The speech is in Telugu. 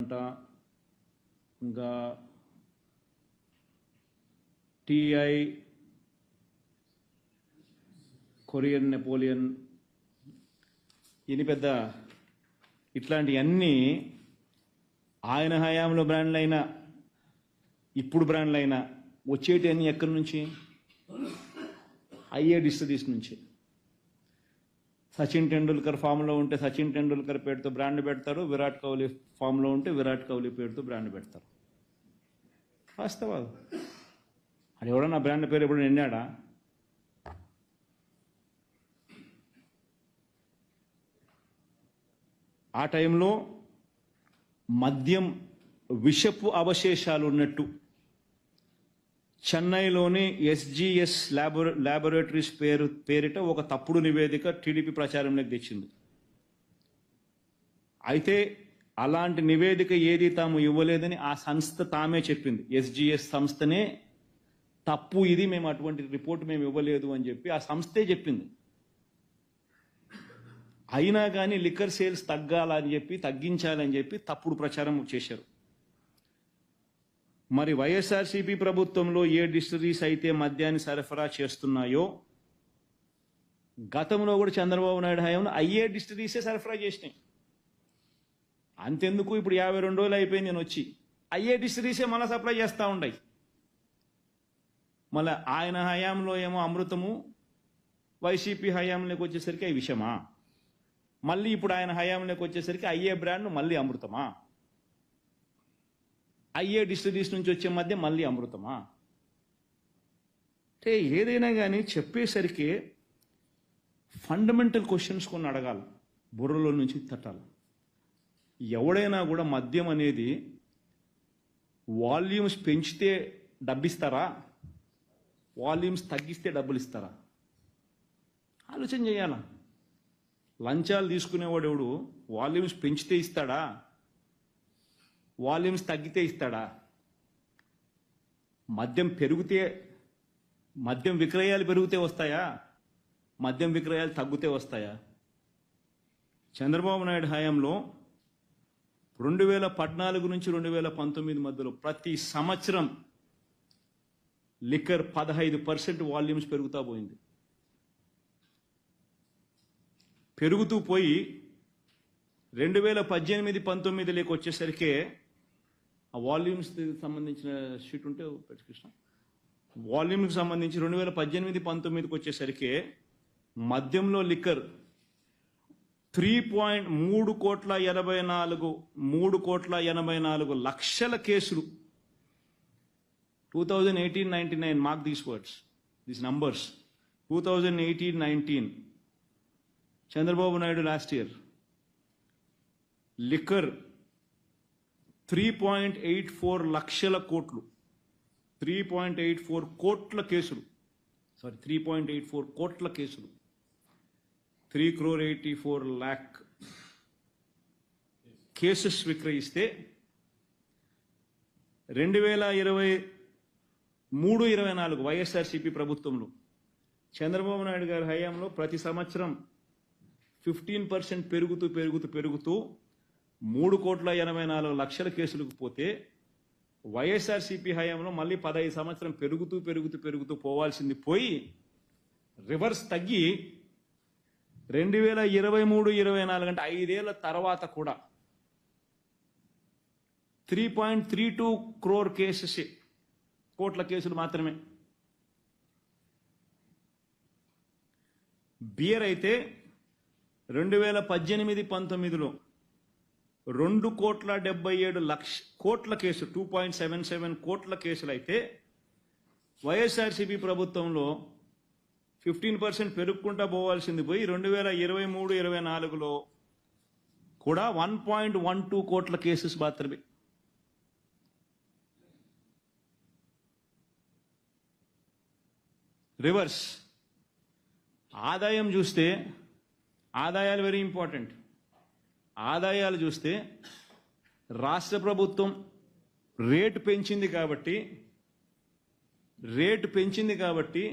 అంట, ఇంకా టీఐ, కొరియన్ నెపోలియన్, ఇన్ని పెద్ద ఇట్లాంటివన్నీ ఆయన హయాంలో బ్రాండ్లైనా ఇప్పుడు బ్రాండ్లైనా వచ్చేటివన్నీ ఎక్కడి నుంచి? అయ్యే డిస్టరీస్ నుంచి. సచిన్ టెండూల్కర్ ఫామ్లో ఉంటే సచిన్ టెండూల్కర్ పేరుతో బ్రాండ్ పెడతారు, విరాట్ కోహ్లీ ఫామ్లో ఉంటే విరాట్ కోహ్లీ పేరుతో బ్రాండ్ పెడతారు. వాస్తవాలు. అది ఎవడన్నా బ్రాండ్ పేరు ఎప్పుడు నిన్నాడా? ఆ టైంలో మద్యం విషపు అవశేషాలు ఉన్నట్టు చెన్నైలోని ఎస్జిఎస్ ల్యాబొరేటరీస్ పేరిట ఒక తప్పుడు నివేదిక టీడీపీ ప్రచారంలోకి తెచ్చింది. అయితే అలాంటి నివేదిక ఏది తాము ఇవ్వలేదని ఆ సంస్థ తామే చెప్పింది. ఎస్జిఎస్ సంస్థనే తప్పు ఇది, మేము అటువంటి రిపోర్ట్ మేము ఇవ్వలేదు అని చెప్పి ఆ సంస్థే చెప్పింది. అయినా కానీ లిక్కర్ సేల్స్ తగ్గాలని చెప్పి, తగ్గించాలని చెప్పి తప్పుడు ప్రచారం చేశారు. మరి వైఎస్ఆర్సీపీ ప్రభుత్వంలో ఏ డిస్టరీస్ అయితే మద్యాన్ని సరఫరా చేస్తున్నాయో గతంలో కూడా చంద్రబాబు నాయుడు హయాంలో అయ్యే డిస్టరీసే సరఫరా చేసినాయి. అంతెందుకు, ఇప్పుడు 52 రోజులు అయిపోయింది నేను వచ్చి, అయ్యే డిస్టరీసే మళ్ళీ సప్లై చేస్తూ ఉన్నాయి. మళ్ళీ ఆయన హయాంలో ఏమో అమృతము, వైసీపీ హయాంలోకి వచ్చేసరికి అవి విషమా? మళ్ళీ ఇప్పుడు ఆయన హయాంలోకి వచ్చేసరికి అయ్యే బ్రాండ్ మళ్ళీ అమృతమా? అయ్యే డిస్టరీస్ నుంచి వచ్చే మధ్య మళ్ళీ అమృతమా? అంటే ఏదైనా కానీ చెప్పేసరికి ఫండమెంటల్ క్వశ్చన్స్ కొన్ని అడగాలి, బుర్రలో నుంచి తట్టాలి. ఎవడైనా కూడా మద్యం అనేది వాల్యూమ్స్ పెంచితే డబ్బిస్తారా, వాల్యూమ్స్ తగ్గిస్తే డబ్బులు ఇస్తారా? ఆలోచన చేయాల. లంచాలు తీసుకునేవాడు ఎవడు వాల్యూమ్స్ పెంచితే ఇస్తాడా, వాల్యూమ్స్ తగ్గితే ఇస్తాడా? మద్యం పెరిగితే, మద్యం విక్రయాలు పెరిగితే వస్తాయా, మద్యం విక్రయాలు తగ్గితే వస్తాయా? చంద్రబాబు నాయుడు హయాంలో 2014 నుంచి 2019 మధ్యలో ప్రతి సంవత్సరం లిక్కర్ 15% వాల్యూమ్స్ పెరుగుతూ పోయింది. పెరుగుతూ పోయి 2018-19 వచ్చేసరికి ఆ వాల్యూమ్స్ సంబంధించిన షీట్ ఉంటే కృష్ణ, వాల్యూమ్కి సంబంధించి 2018-19 వచ్చేసరికి మద్యంలో లిక్కర్ 3 కోట్ల 84 లక్షల కేసులు. 2018-19 mark these words, these numbers. 2018-19 Chandrababu Naidu last year liquor 3.84 లక్షల కోట్లు, 3.84 కోట్ల కేసులు, 3.84 కోట్ల కేసులు, 3,84,00,000 కేసెస్ విక్రయిస్తే 2023-24 వైఎస్ఆర్సీపీ ప్రభుత్వంలో చంద్రబాబు నాయుడు గారి హయాంలో ప్రతి సంవత్సరం 15% పెరుగుతూ 3,84,00,000 కేసులకు పోతే వైఎస్ఆర్సీపీ హయాంలో మళ్ళీ 15 సంవత్సరం పెరుగుతూ పోవాల్సింది పోయి రివర్స్ తగ్గి 2023-24 అంటే 5 ఏళ్ల తర్వాత కూడా 3.32 crore కేసెస్, కోట్ల కేసులు మాత్రమే. బియర్ అయితే 2018-19లో 2,77,00,000 కోట్ల కేసు, 2.77 కోట్ల కేసులు అయితే వైఎస్ఆర్సీపీ ప్రభుత్వంలో 15% పెరుగుకుంటా పోవాల్సింది పోయి 2023-24లో కూడా 1.12 కోట్ల కేసెస్ మాత్రమే. రివర్స్. ఆదాయం చూస్తే, ఆదాయాలు వెరీ ఇంపార్టెంట్. ఆదాయాలు చూస్తే రాష్ట్ర ప్రభుత్వం రేటు పెంచింది కాబట్టి